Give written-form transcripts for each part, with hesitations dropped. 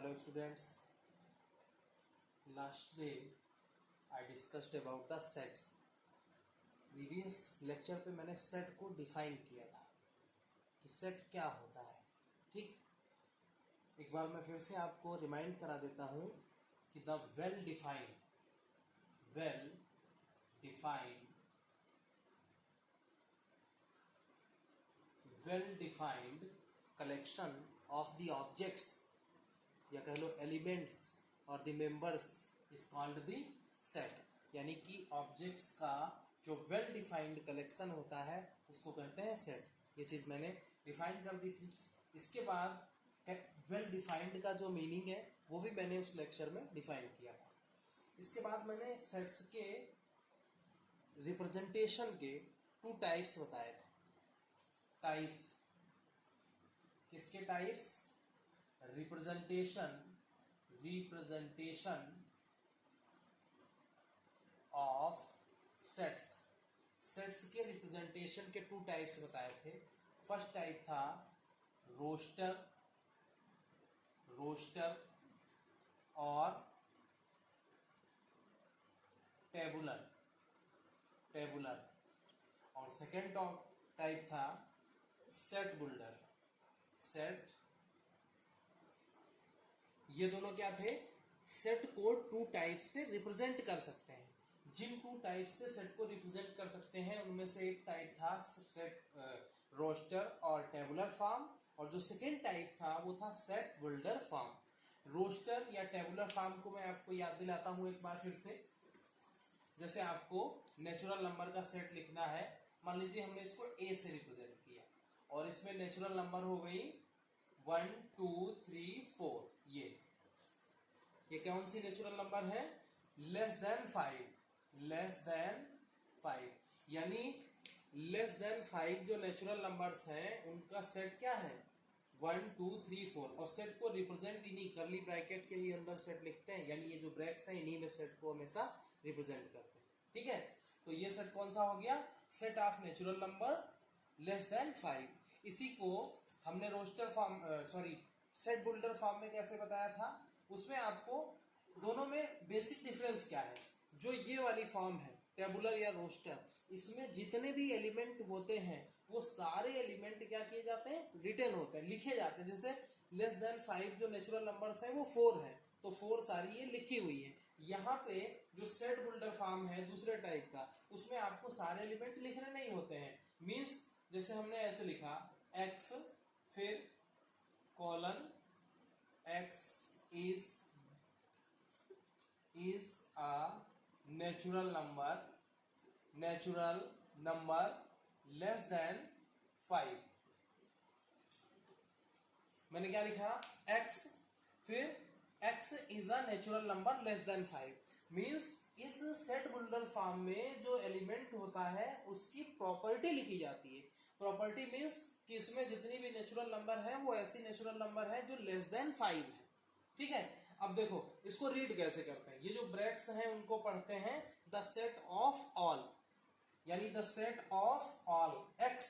Hello students, last day I discussed about the sets. Previous lecture पे मैंने set को define किया था कि सेट क्या होता है. ठीक, एक बार मैं फिर से आपको रिमाइंड करा देता हूँ कि the well defined collection of the objects या कह लो एलिमेंट्स और the members is called the set. यानी कि ऑब्जेक्ट्स का जो वेल डिफाइंड कलेक्शन होता है उसको कहते हैं सेट. ये चीज़ मैंने डिफाइन कर दी थी. इसके बाद वेल डिफाइंड का जो मीनिंग है वो भी मैंने उस लेक्चर में डिफाइन किया था. इसके बाद मैंने सेट्स के रिप्रेजेंटेशन के 2 टाइप्स बताए थे. टाइप्स किसके टाइप्स? रिप्रेजेंटेशन ऑफ सेट्स के रिप्रेजेंटेशन के 2 टाइप्स बताए थे. फर्स्ट टाइप था रोस्टर और टेबुलर और सेकेंड टाइप था सेट बिल्डर. ये दोनों क्या थे? सेट को 2 टाइप से रिप्रेजेंट कर सकते हैं. जिन 2 टाइप से सेट को रिप्रेजेंट कर सकते हैं उनमें से एक टाइप था सेट रोस्टर और टेबुलर फॉर्म, और जो सेकेंड टाइप था वो था सेट बिल्डर फॉर्म. रोस्टर या टेबुलर फॉर्म को मैं आपको याद दिलाता हूँ एक बार फिर से. जैसे आपको नेचुरल नंबर का सेट लिखना है, मान लीजिए हमने इसको ए से रिप्रेजेंट किया और इसमें नेचुरल नंबर हो गई 1 2 3 4. ये कौन सी नेचुरल नंबर है? Less than 5. यानी लेस देन 5 जो नेचुरल नंबर्स हैं उनका सेट क्या है? 1 2 3 4. और सेट को रिप्रेजेंट इन्हीं कर्ली ब्रैकेट के ही अंदर सेट लिखते हैं, यानी ये जो ब्रैक्स हैं इन्हीं में सेट को हमेशा रिप्रेजेंट करते हैं. ठीक है, तो ये सेट कौन सा हो गया? Set of natural number less than 5. इसी को हमने सेट बिल्डर फॉर्म में कैसे बताया था? उसमें आपको दोनों में बेसिक डिफरेंस क्या है? जो ये वाली फॉर्म है टेबुलर या रोस्टर, इसमें जितने भी एलिमेंट होते हैं वो सारे एलिमेंट क्या किए जाते हैं? रिटन होते हैं, लिखे जाते हैं. जैसे लेस देन 5 जो नेचुरल नंबर्स हैं वो 4 है, तो 4 सारी ये लिखी हुई है. यहाँ पे जो सेट बिल्डर फॉर्म है दूसरे टाइप का, उसमें आपको सारे एलिमेंट लिखने नहीं होते हैं. मीन्स जैसे हमने ऐसे लिखा x फिर colon x is a natural number less than 5. मैंने क्या लिखा? x फिर x is a natural number less than 5. Means इस सेट बिल्डर फॉर्म में जो एलिमेंट होता है उसकी प्रॉपर्टी लिखी जाती है. प्रॉपर्टी मीन्स कि इसमें जितनी भी नेचुरल नंबर है वो ऐसी नेचुरल नंबर है जो लेस देन 5 है. ठीक है, अब देखो इसको रीड कैसे करते हैं. ये जो ब्रैक्स हैं उनको पढ़ते हैं द सेट ऑफ ऑल, यानी the set of all x,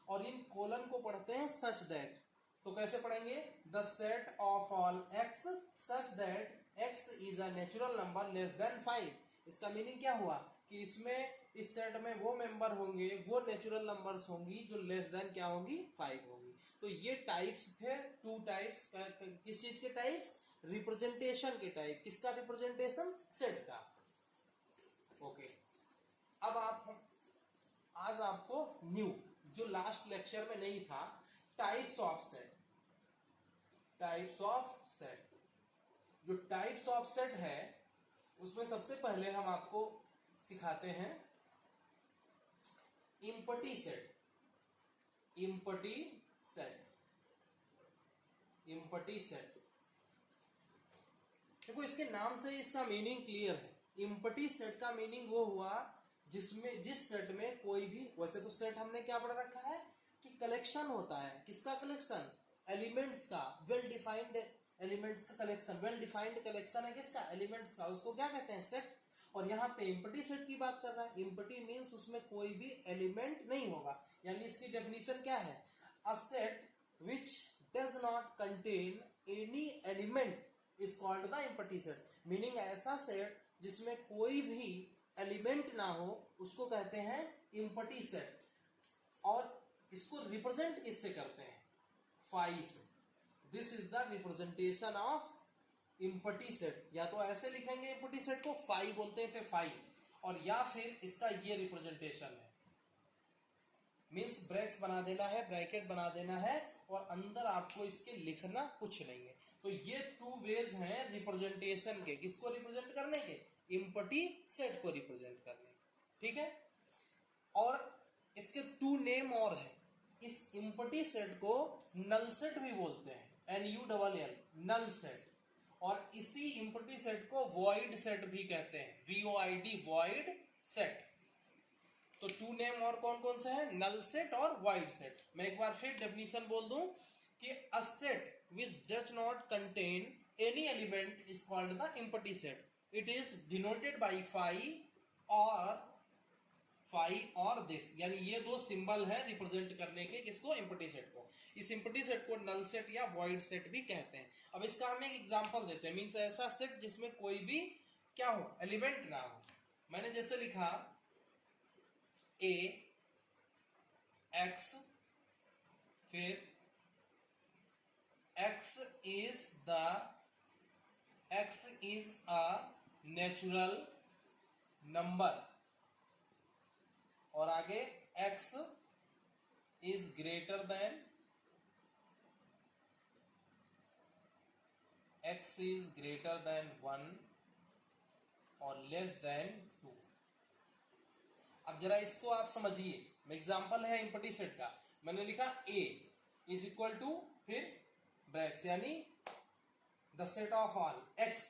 और इन कोलन को पढ़ते हैं सच दैट. तो कैसे पढ़ेंगे? The set of all x such that x is a natural number less than 5. इसका मीनिंग क्या हुआ कि इसमें इस सेट में वो मेंबर होंगे, वो नेचुरल नंबर्स होंगी जो लेस देन क्या होंगी? 5 होंगी. तो ये टाइप्स थे 2 टाइप्स. किस चीज के टाइप्स? रिप्रेजेंटेशन के टाइप. किसका रिप्रेजेंटेशन? सेट का. ओके, अब आज आपको न्यू जो लास्ट लेक्चर में नहीं था, टाइप्स ऑफ सेट. जो टाइप्स ऑफ सेट है उसमें सबसे पहले हम आपको सिखाते हैं इम्पटी सेट. देखो इसके नाम से इसका मीनिंग क्लियर है. इम्पटी सेट का मीनिंग वो हुआ जिस सेट में कोई भी, वैसे तो सेट हमने क्या पढ़ रखा है कि कलेक्शन होता है. किसका कलेक्शन? एलिमेंट्स का. वेल डिफाइंड एलिमेंट्स का कलेक्शन. वेल डिफाइंड कलेक्शन है किसका? एलिमेंट्स का. उसको क्या कहते हैं? सेट. और यहाँ पे इम्पटी सेट की बात कर रहा है. इम्पटी मीन्स उसमें कोई भी एलिमेंट नहीं होगा. यानी इसकी डेफिनेशन क्या है? अ set which does not contain any element is called the empty set, meaning ऐसा सेट जिसमें कोई भी एलिमेंट ना हो उसको कहते हैं एम्प्टी सेट। और इसको रिप्रेजेंट किससे करते हैं? फाई से। This is the representation of empty set. या तो ऐसे लिखेंगे एम्प्टी सेट को, फाई बोलते हैं इसे, फाई, और या फिर इसका ये रिप्रेजेंटेशन है, मीन्स ब्रैकेट्स बना देना है, ब्रैकेट बना देना है और अंदर आपको इसके लिखना कुछ नहीं है। तो ये टू वेज हैं रिप्रेजेंटेशन के, किसको रिप्रेजेंट करने के? एम्प्टी सेट को रिप्रेजेंट करने के, ठीक है। और इसके टू नेम और है, इस एम्प्टी सेट को नल सेट भी बोलते हैं, NULL, नल सेट। और इसी एम्प्टी सेट को वॉइड सेट भी कहते हैं, VOID, वॉइड सेट। तो टू नेम और कौन कौन से हैं? नल सेट और वॉइड सेट। मैं एक बार फिर डेफिनेशन बोल दूं कि a set which does not contain any element is called the empty set. It is denoted by phi or this, यानी ये दो सिंबल है रिप्रेजेंट करने के, किसको? एम्प्टी सेट को। इस एम्प्टी सेट को नल सेट या वॉइड सेट भी कहते हैं। अब इसका हम एक एग्जांपल देते हैं, मींस ऐसा सेट जिसमें कोई भी क्या हो? एलिमेंट ना हो। मैंने जैसे लिखा A X, फिर X is a natural number, और आगे X is greater than 1 और less than 2। अब जरा इसको आप समझिए, एग्जाम्पल है एम्प्टी सेट का। मैंने लिखा A इज इक्वल टू, फिर ब्रैकेट्स, यानी the set of all X,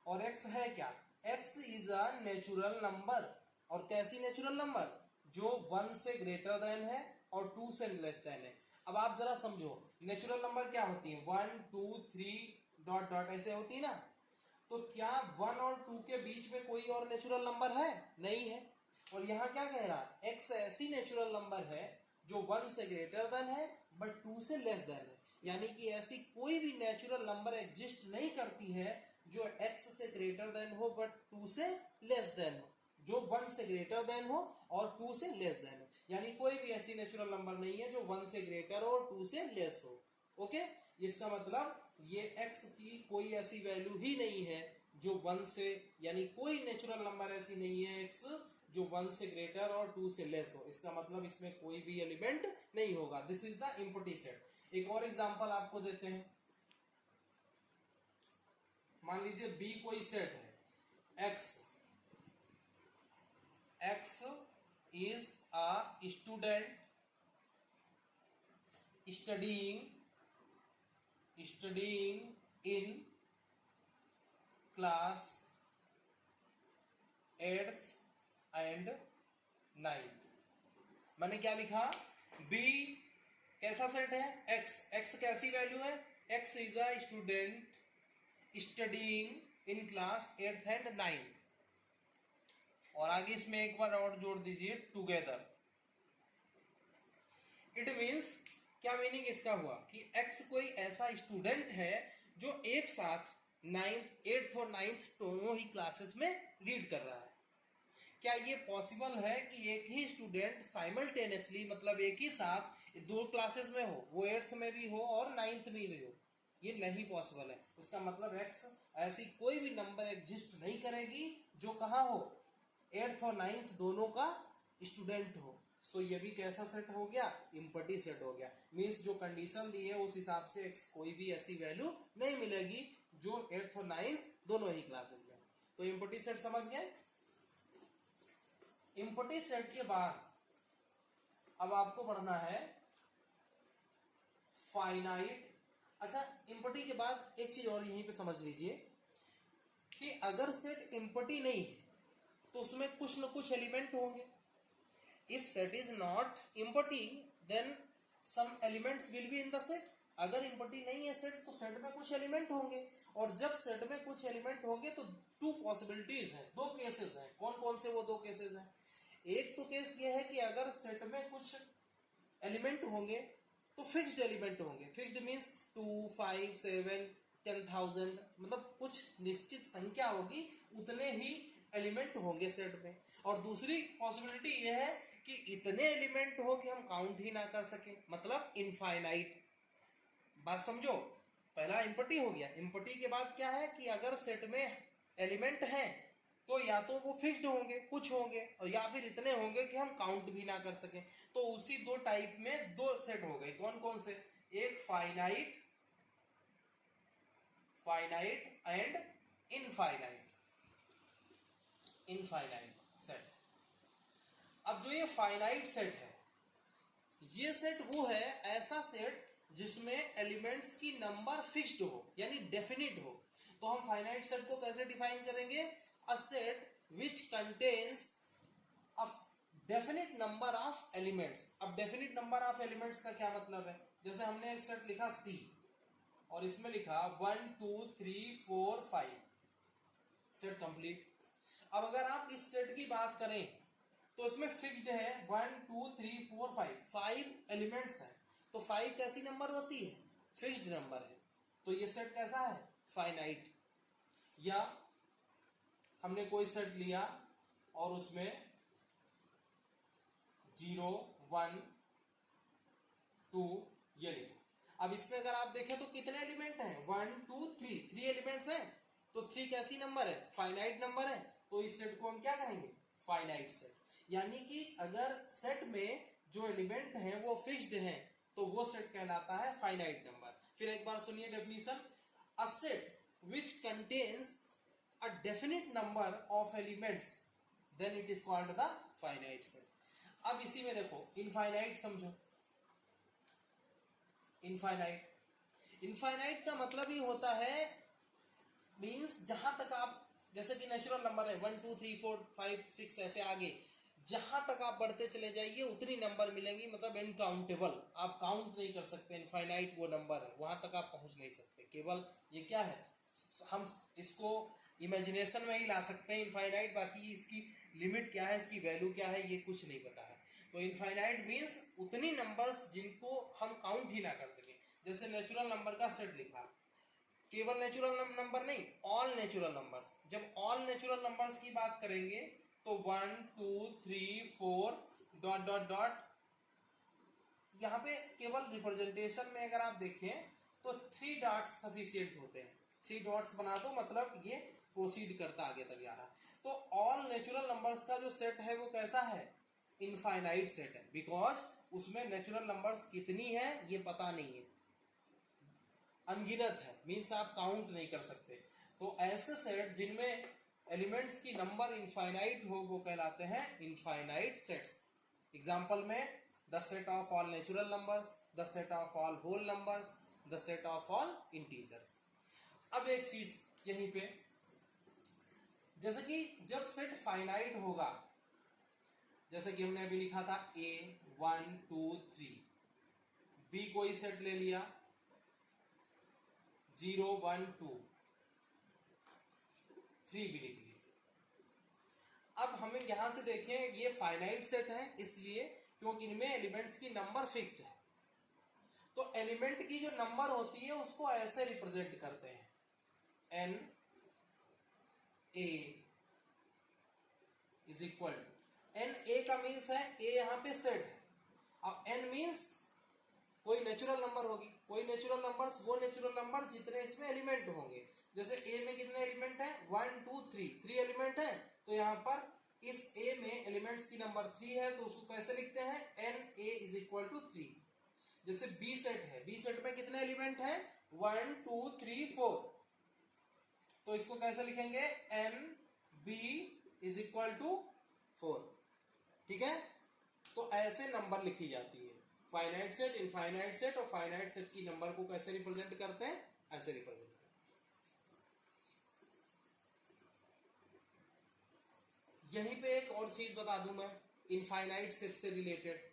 और X है क्या? X is a natural number. और कैसी नेचुरल नंबर? जो 1 से ग्रेटर देन है और 2 से लेस देन है। अब आप जरा समझो, नेचुरल नंबर क्या होती है? 1 2 3 डॉट डॉट ऐसे होती है ना। तो क्या 1 और 2 के बीच में कोई और नेचुरल नंबर है? नहीं है। और यहाँ क्या कह रहा? X ऐसी नेचुरल नंबर है जो 1 से ग्रेटर देन है बट 2 से लेस देन है, यानी कि ऐसी कोई भी नेचुरल नंबर एग्जिस्ट नहीं करती है जो X से ग्रेटर देन हो बट 2 से लेस देन हो, जो 1 से ग्रेटर देन हो और 2 से लेस देन हो। यानी कोई भी ऐसी नेचुरल नंबर नहीं है जो 1 से ग्रेटर हो और 2 से लेस हो। ओके, इसका मतलब ये X की कोई ऐसी वैल्यू ही नहीं है जो 1 से, यानी कोई नेचुरल नंबर ऐसी नहीं है X जो 1 से ग्रेटर और 2 से लेस हो। इसका मतलब इसमें कोई भी एलिमेंट नहीं होगा। This is the empty set. एक और एग्जांपल आपको देते हैं। मान लीजिए B कोई सेट है, X is a student studying in class 8th and 9th। मैंने क्या लिखा? B कैसा सेट है? X कैसी वैल्यू है? X is a student studying in class 8th and 9th। और आगे इसमें एक बार और जोड़ दीजिए, टुगेदर। इट मीन्स, क्या मीनिंग इसका हुआ कि X कोई ऐसा स्टूडेंट है जो एक साथ 8th और 9th दोनों ही क्लासेस में रीड कर रहा है। क्या ये पॉसिबल है कि एक ही स्टूडेंट साइमल्टेनियसली, मतलब एक ही साथ दो क्लासेस में हो, वो 8th में भी हो और 9th में भी हो? ये नहीं पॉसिबल है। इसका मतलब X ऐसी कोई भी नंबर एग्जिस्ट नहीं करेगी जो कहाँ हो? 8th और 9th दोनों का स्टूडेंट हो। सो ये भी कैसा सेट हो गया? एम्प्टी सेट हो गया। मीन्स जो कंडीशन दी है उस हिसाब से X कोई भी ऐसी वैल्यू नहीं मिलेगी जो 8th और 9th दोनों ही क्लासेस में। तो एम्प्टी सेट समझ गए। एम्प्टी सेट के बाद अब आपको पढ़ना है फाइनाइट। अच्छा, एम्प्टी के बाद एक चीज और यहीं पे समझ लीजिए कि अगर सेट एम्प्टी नहीं है तो उसमें कुछ न कुछ एलिमेंट होंगे। If set is not empty then some elements will be in the set. अगर एम्प्टी नहीं है सेट तो सेट में कुछ एलिमेंट होंगे, और जब सेट में कुछ एलिमेंट होंगे तो टू पॉसिबिलिटीज हैं, दो केसेस हैं। कौन कौन से वो दो केसेस हैं? एक तो केस ये है कि अगर सेट में कुछ एलिमेंट होंगे तो फिक्स्ड एलिमेंट होंगे। फिक्स्ड मीन्स 2 5 7 10,000, मतलब कुछ निश्चित संख्या होगी, उतने ही एलिमेंट होंगे सेट में। और दूसरी पॉसिबिलिटी ये है कि इतने एलिमेंट हो कि हम काउंट ही ना कर सके, मतलब इनफाइनाइट। बात समझो, पहला इम्पटी हो गया। इम्पटी के बाद क्या है कि अगर सेट में एलिमेंट हैं तो या तो वो फिक्स्ड होंगे, कुछ होंगे, और या फिर इतने होंगे कि हम काउंट भी ना कर सकें। तो उसी दो टाइप में दो सेट हो गए। कौन कौन से? एक फाइनाइट एंड इनफाइनाइट सेट्स। अब जो ये फाइनाइट सेट है, ये सेट वो है, ऐसा सेट जिसमें एलिमेंट्स की नंबर फिक्स्ड हो, यानी डेफिनिट हो। तो हम फाइनाइट सेट को कैसे डिफाइन करेंगे? अ set which contains a definite number of elements. अब डेफिनिट नंबर ऑफ एलिमेंट्स का क्या मतलब है? जैसे हमने एक सेट लिखा C और इसमें लिखा 1 2 3 4 5, सेट कंप्लीट। अब अगर आप इस सेट की बात करें तो इसमें फिक्स्ड है 1 2 3 4 5, 5 एलिमेंट्स हैं। तो 5 कैसी नंबर होती है? फिक्स्ड नंबर है। तो ये सेट कैसा है? फाइनाइट। या हमने कोई सेट लिया और उसमें 0 1 2 ये लिखा। अब इसमें अगर आप देखें तो कितने एलिमेंट हैं? 1 2 3, 3 एलिमेंट्स हैं। तो 3 कैसी नंबर है? फाइनाइट नंबर है। तो इस सेट को हम क्या कहेंगे? Finite set. यानी कि अगर सेट में जो एलिमेंट हैं वो फिक्स्ड हैं तो वो सेट कहलाता है फाइनाइट नंबर। फिर एक बार सुनिए definition. A set which contains a definite number of elements then it is called the finite set. अब इसी में देखो इनफाइनाइट समझो। इनफाइनाइट का मतलब ही होता है, मीन्स जहां तक आप, जैसे कि नेचुरल नंबर है 1 2 3 4 5 6 ऐसे आगे, जहां तक आप बढ़ते चले जाइए उतनी नंबर मिलेंगी, मतलब इनकाउंटेबल, आप काउंट नहीं कर सकते। इनफाइनाइट वो नंबर है, वहां तक आप पहुंच नहीं सकते। केवल ये क्या है, हम इसको इमेजिनेशन में ही ला सकते हैं इनफाइनाइट, बाकी इसकी लिमिट क्या है, इसकी वैल्यू क्या है, ये कुछ नहीं पता है। तो इनफाइनाइट मीन्स उतनी नंबर्स जिनको हम काउंट ही ना कर सके। जैसे नेचुरल नंबर का सेट लिखा, केवल नेचुरल नंबर नहीं, ऑल नेचुरल नंबर्स। जब ऑल नेचुरल नंबर्स की बात करेंगे तो 1 2 3 4 डॉट डॉट डॉट, यहाँ पे केवल रिप्रेजेंटेशन में अगर आप देखें तो 3 डॉट्स सफिशिएंट होते हैं। 3 डॉट्स बना दो मतलब ये प्रोसीड करता आगे तक जा रहा है। तो ऑल नेचुरल नंबर्स का जो सेट है वो कैसा है? इनफाइनाइट सेट है, बिकॉज उसमें नेचुरल नंबर्स कितनी है ये पता नहीं है, अनगिनत है, मीन्स आप काउंट नहीं कर सकते। तो ऐसे सेट जिनमें एलिमेंट्स की नंबर इनफाइनाइट हो वो कहलाते हैं इनफाइनाइट सेट्स। एग्जांपल में the set of all natural numbers, the set of all whole numbers, the set of all integers. अब एक चीज यहीं पे, जैसे कि जब सेट फाइनाइट होगा, जैसे कि हमने अभी लिखा था A 1 2 3, B कोई सेट ले लिया 0 1 2 3 भी लिख लीजिए। अब हमें यहां से देखें ये फाइनाइट सेट है इसलिए क्योंकि इनमें एलिमेंट्स की नंबर फिक्स्ड है। तो एलिमेंट की जो नंबर होती है उसको ऐसे रिप्रेजेंट करते हैं, n a is equal to, n a का मीन्स है a यहां पे सेट है। अब n मीन्स कोई नेचुरल नंबर होगी, कोई नेचुरल नंबर्स वो नेचुरल नंबर जितने इसमें एलिमेंट होंगे। जैसे a में कितने एलिमेंट है? 1 2 3, 3 एलिमेंट है। तो यहाँ पर इस a में एलिमेंट्स की नंबर 3 है, तो उसको कैसे लिखते हैं? na is equal to 3। जैसे b सेट है, b सेट में कितने एलिमेंट है? 1 2 3 4, तो इसको कैसे लिखेंगे? nb is equal to 4। ठीक है, तो ऐसे नंबर लिखी जाती है, फाइनाइट सेट, इनफाइनाइट सेट। और फाइनाइट सेट की नंबर को कैसे रिप्रेजेंट करते हैं? ऐसे रिप्रेजेंट करते हैं। यहीं पे एक और चीज बता दूं मैं इनफाइनाइट सेट से रिलेटेड।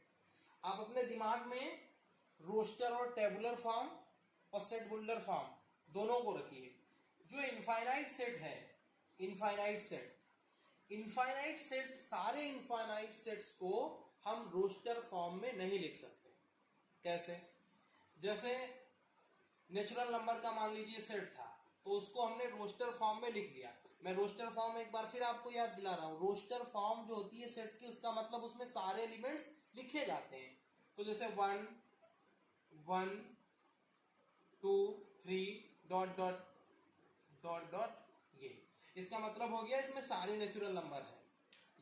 आप अपने दिमाग में रोस्टर और टेबुलर फॉर्म और सेट बुल्डर फॉर्म दोनों को रखिए। जो इनफाइनाइट सेट है, इनफाइनाइट सेट, सारे इनफाइनाइट सेट्स को हम रोस्टर फॉर्म में नहीं लिख सकते। कैसे? जैसे नेचुरल नंबर का मान लीजिए सेट था, तो उसको हमने रोस्टर फॉर्म में लिख लिया। मैं रोस्टर फॉर्म एक बार फिर आपको याद दिला रहा हूँ, रोस्टर फॉर्म जो होती है सेट की, उसका मतलब उसमें सारे एलिमेंट्स लिखे जाते हैं। तो जैसे 1 1 2 3 डॉट डॉट डॉट डॉट, ये इसका मतलब हो गया इसमें सारे नेचुरल नंबर है।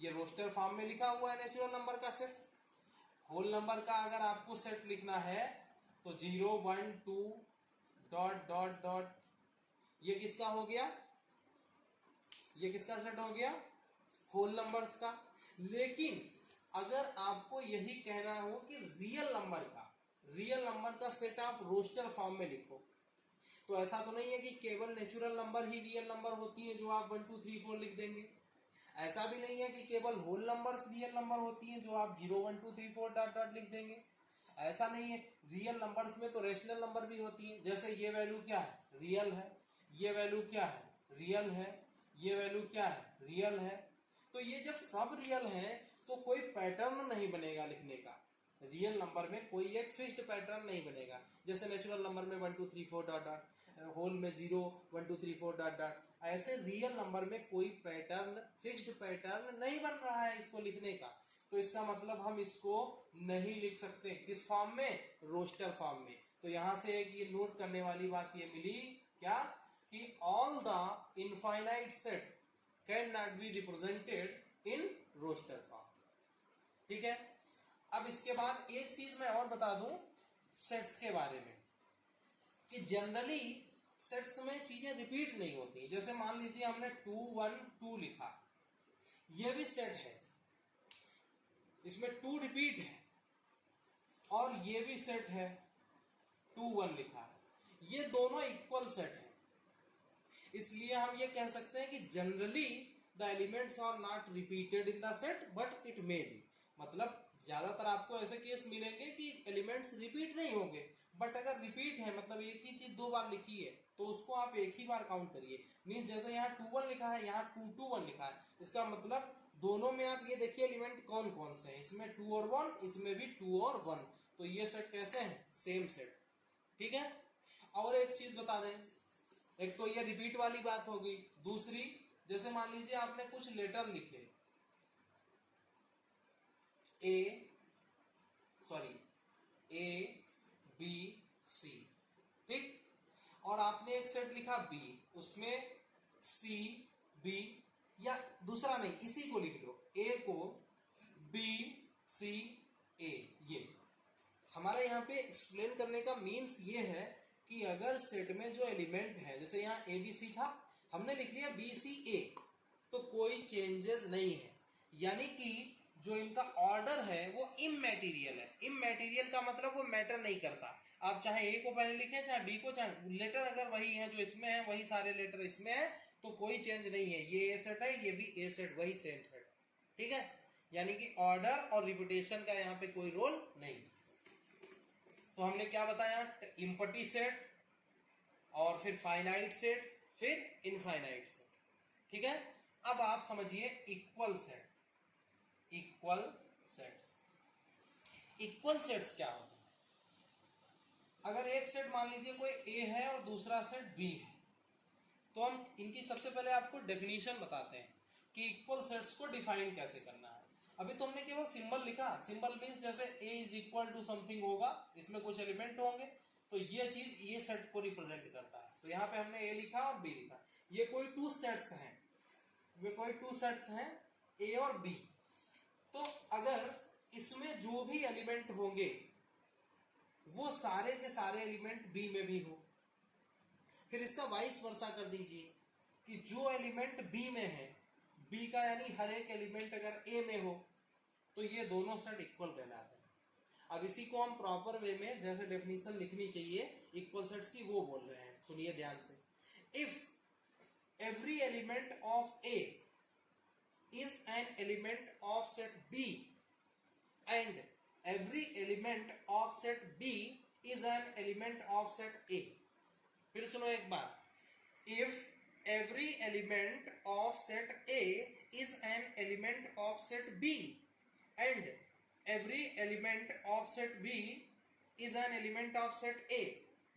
ये रोस्टर फॉर्म में लिखा हुआ है नेचुरल नंबर का सेट। होल नंबर का अगर आपको सेट लिखना है तो 0 1 2 डॉट डॉट डॉट, ये किसका हो गया, ये किसका सेट हो गया, होल नंबर्स का। लेकिन अगर आपको यही कहना हो कि रियल नंबर का सेट आप रोस्टर फॉर्म में लिखो, तो ऐसा तो नहीं है कि केवल नेचुरल नंबर ही रियल नंबर होती है जो आप 1 2 3 4 लिख देंगे। ऐसा भी नहीं है कि केवल होल नंबर्स रियल नंबर होती हैं जो आप 0 1 2 3 4 डॉट डॉट लिख देंगे। ऐसा नहीं है। रियल नंबर्स में तो रेशनल नंबर भी होती है। जैसे ये वैल्यू क्या है, रियल है, ये वैल्यू क्या है, रियल है, ये वैल्यू क्या है, रियल है। तो ये जब सब रियल है तो कोई पैटर्न नहीं बनेगा लिखने का। रियल नंबर में कोई एक फिक्स्ड पैटर्न नहीं बनेगा। जैसे नेचुरल नंबर में 1 2 3 4 डॉट डॉट, होल में 0 1 2 3 4 डॉट डॉट, ऐसे रियल नंबर में कोई पैटर्न, फिक्स्ड पैटर्न नहीं बन रहा है इसको लिखने का। तो इसका मतलब हम इसको नहीं लिख सकते किस फॉर्म में, रोस्टर फॉर्म में। तो यहां से एक ये नोट करने वाली बात ये मिली क्या, कि all the infinite set can not be represented in roster form. ठीक है। अब इसके बाद एक चीज मैं और बता दूं सेट्स के बारे में, कि जनरली सेट्स में चीजें रिपीट नहीं होती। जैसे मान लीजिए हमने 2 1 2 लिखा, ये भी सेट है, इसमें 2 रिपीट है, और ये भी सेट है, 2 1 लिखा है, ये दोनों इक्वल सेट है। इसलिए हम ये कह सकते हैं कि generally the elements are not repeated in the set but it may be, मतलब ज्यादातर आपको ऐसे केस मिलेंगे कि एलिमेंट्स रिपीट नहीं होंगे, बट अगर रिपीट है मतलब एक ही चीज 2 बार लिखी है तो उसको आप एक ही बार काउंट करिए। मींस जैसे यहाँ 2 1 लिखा है, यहाँ 2 2 1 लिखा है, इसका मतलब दोनों में आप ये देखिए एलिमेंट कौन कौन से हैं, इसमें 2 और 1, इसमें भी 2 और 1, तो ये सेट कैसे हैं, सेम सेट। ठीक है। और एक चीज बता दें, एक तो ये रिपीट वाली बात हो गई, दूसरी जैसे मान लीजिए आपने कुछ लेटर लिखे, ए बी सी, ठीक, और आपने एक सेट लिखा बी, उसमें सी बी, या दूसरा नहीं इसी को लिख लो, ए को बी सी ए। ये हमारा यहाँ पे एक्सप्लेन करने का मीन्स ये है कि अगर सेट में जो एलिमेंट है, जैसे यहाँ ए बी सी था, हमने लिख लिया बी सी ए, तो कोई चेंजेस नहीं है, यानी कि जो इनका ऑर्डर है वो इमैटेरियल है। इमैटेरियल का मतलब वो मैटर नहीं करता, आप चाहे ए को पहले लिखें चाहे बी को, चाहे लेटर अगर वही है जो इसमें है वही सारे लेटर इसमें है, तो कोई चेंज नहीं है। ये ए सेट है, ये भी ए सेट, वही सेम सेट है। ठीक है, यानी कि ऑर्डर और रिपीटेशन का यहाँ पे कोई रोल नहीं। तो हमने क्या बताया, इम्पटी सेट, और फिर फाइनाइट सेट, फिर इनफाइनाइट सेट। ठीक है। अब आप समझिए equal set. Equal sets, equal sets क्या होते हैं, अगर एक सेट मान लीजिए कोई ए है और दूसरा सेट बी है, तो हम इनकी सबसे पहले आपको डेफिनेशन बताते हैं कि इक्वल सेट्स को डिफाइन कैसे करना है। अभी तो हमने केवल सिंबल लिखा, सिंबल मीन्स जैसे ए इज इक्वल टू समथिंग होगा, इसमें कुछ एलिमेंट होंगे, तो ये चीज ये सेट को रिप्रेजेंट करता है। तो यहाँ पे हमने ए लिखा और बी लिखा, ये कोई 2 सेट्स हैं, ये कोई 2 सेट्स हैं ए और बी। तो अगर इसमें जो भी एलिमेंट होंगे वो सारे के सारे एलिमेंट बी में भी हो, फिर इसका वाइस वर्सा कर दीजिए कि जो एलिमेंट बी में है, बी का यानी हर एक एलिमेंट अगर ए में हो, तो ये दोनों सेट इक्वल कहलाते हैं। अब इसी को हम प्रॉपर वे में जैसे डेफिनेशन लिखनी चाहिए इक्वल सेट्स की, वो बोल रहे हैं, सुनिए ध्यान से। If every element of A is an element of set B and every element of set B is an element of set A। फिर सुनो एक बार, if every element of set A is an element of set B and every element of set B is an element of set A,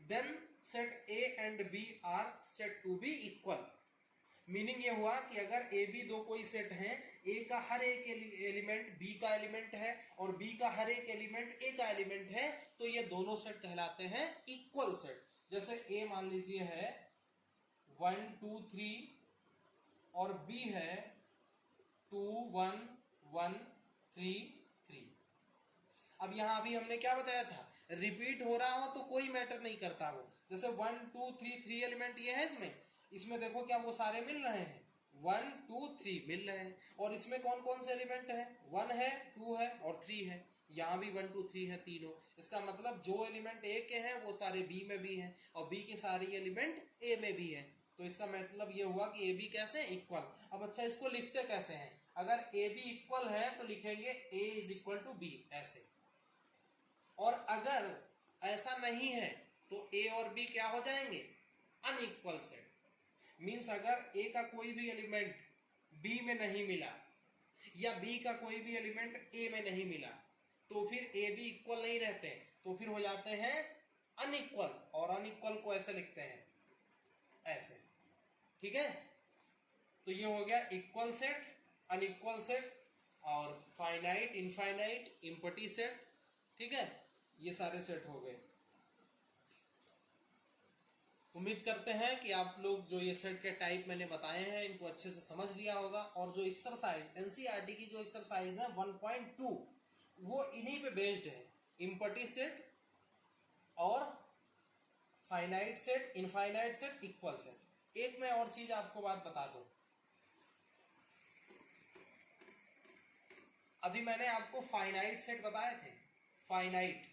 then set A and B are set to be equal. Meaning ये हुआ कि अगर A B दो कोई set है, ए का हर एक element B का एलिमेंट है और बी का हर एक एलिमेंट ए का एलिमेंट है, तो ये दोनों सेट कहलाते हैं इक्वल सेट। जैसे ए मान लीजिए है 1 2 3 और बी है 2 1 1 3 3। अब यहां अभी हमने क्या बताया था, रिपीट हो रहा हो तो कोई मैटर नहीं करता वो। जैसे 1 2 3 3 एलिमेंट ये है, इसमें देखो क्या वो सारे मिल रहे हैं, 1 2 3 मिल रहे हैं। और इसमें कौन कौन से एलिमेंट है, 1 है 2 है और 3 है। यहाँ भी 1 2 3 है तीनों। इसका मतलब जो एलिमेंट ए के हैं वो सारे बी में भी हैं और बी के सारे एलिमेंट ए में भी है। तो इसका मतलब ये हुआ कि ए बी कैसे इक्वल। अब अच्छा इसको लिखते कैसे हैं, अगर ए बी इक्वल है तो लिखेंगे ए इज इक्वल टू बी ऐसे। और अगर ऐसा नहीं है तो ए और बी क्या हो जाएंगे, अनइक्वल सेट। मीन्स अगर ए का कोई भी एलिमेंट बी में नहीं मिला या बी का कोई भी एलिमेंट ए में नहीं मिला तो फिर ए बी इक्वल नहीं रहते, तो फिर हो जाते हैं अनइक्वल। और अनइक्वल को ऐसे लिखते हैं ऐसे, ठीक है। तो ये हो गया इक्वल सेट, अनइक्वल सेट और फाइनाइट, इनफाइनाइट, इम्पटी सेट, ठीक है। ये सारे सेट हो गए। उम्मीद करते हैं कि आप लोग जो ये सेट के टाइप मैंने बताए हैं इनको अच्छे से समझ लिया होगा। और जो एक्सरसाइज एनसीईआरटी की जो एक्सरसाइज है 1.2 वो इन्हीं पे बेस्ड है, इम्पटी सेट और finite set, infinite set, equal set. एक मैं और चीज आपको बात बता दूं, अभी मैंने आपको फाइनाइट सेट बताए थे, फाइनाइट।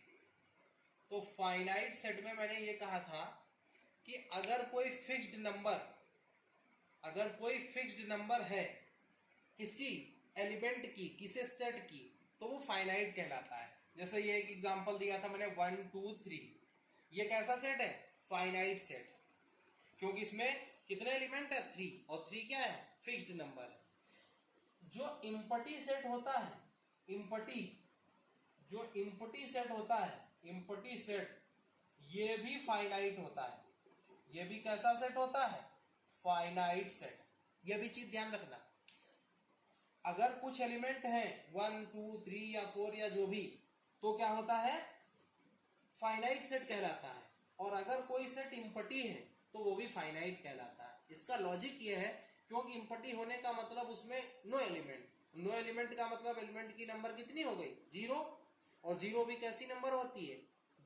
तो फाइनाइट सेट में मैंने ये कहा था कि अगर कोई फिक्स्ड नंबर है किसकी, एलिमेंट की, किसे सेट की, तो वो फाइनाइट कहलाता है। जैसे ये एक एग्जांपल दिया था मैंने 1 2 3, ये कैसा सेट है, फाइनाइट सेट, क्योंकि इसमें कितने एलिमेंट है, 3, और 3 क्या है, फिक्स्ड नंबर है। जो इम्पटी सेट होता है, जो इम्पटी सेट होता है, इम्पटी सेट, ये भी फाइनाइट होता है। ये भी कैसा सेट होता है, फाइनाइट सेट। ये भी चीज ध्यान रखना, अगर कुछ एलिमेंट हैं 1 2 3 या 4 या जो भी, तो क्या होता है, फाइनाइट सेट कहलाता है। और अगर कोई सेट इम्पटी है तो वो भी फाइनाइट कहलाता है। इसका लॉजिक ये है क्योंकि इम्पटी होने का मतलब उसमें नो एलिमेंट का मतलब एलिमेंट की नंबर कितनी हो गई, 0। और 0 भी कैसी नंबर होती है,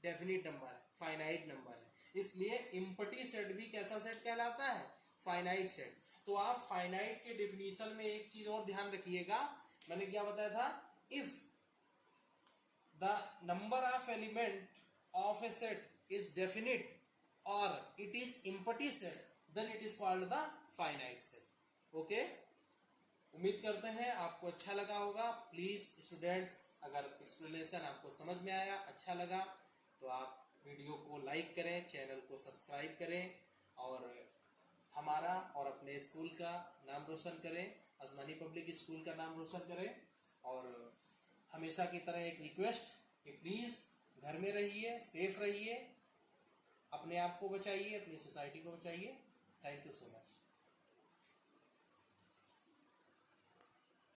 डेफिनिट नंबर है, फाइनाइट नंबर है। इसलिए इम्पटी सेट भी कैसा सेट कहलाता है, फाइनाइट सेट। तो आप फाइनाइट के डेफिनेशन में एक चीज और ध्यान रखिएगा, मैंने क्या बताया था, if the number of element of a set is definite और it is empty set, then it is called the finite set. Okay, उम्मीद करते हैं आपको अच्छा लगा होगा। प्लीज स्टूडेंट्स, अगर एक्सप्लेनेशन आपको समझ में आया, अच्छा लगा, तो आप वीडियो को लाइक करें, चैनल को सब्सक्राइब करें और हमारा और अपने स्कूल का नाम रोशन करें, अजमानी पब्लिक स्कूल का नाम रोशन करें। और हमेशा की तरह एक रिक्वेस्ट कि प्लीज़ घर में रहिए, सेफ रहिए, अपने आप को बचाइए, अपनी सोसाइटी को बचाइए। Thank you so much.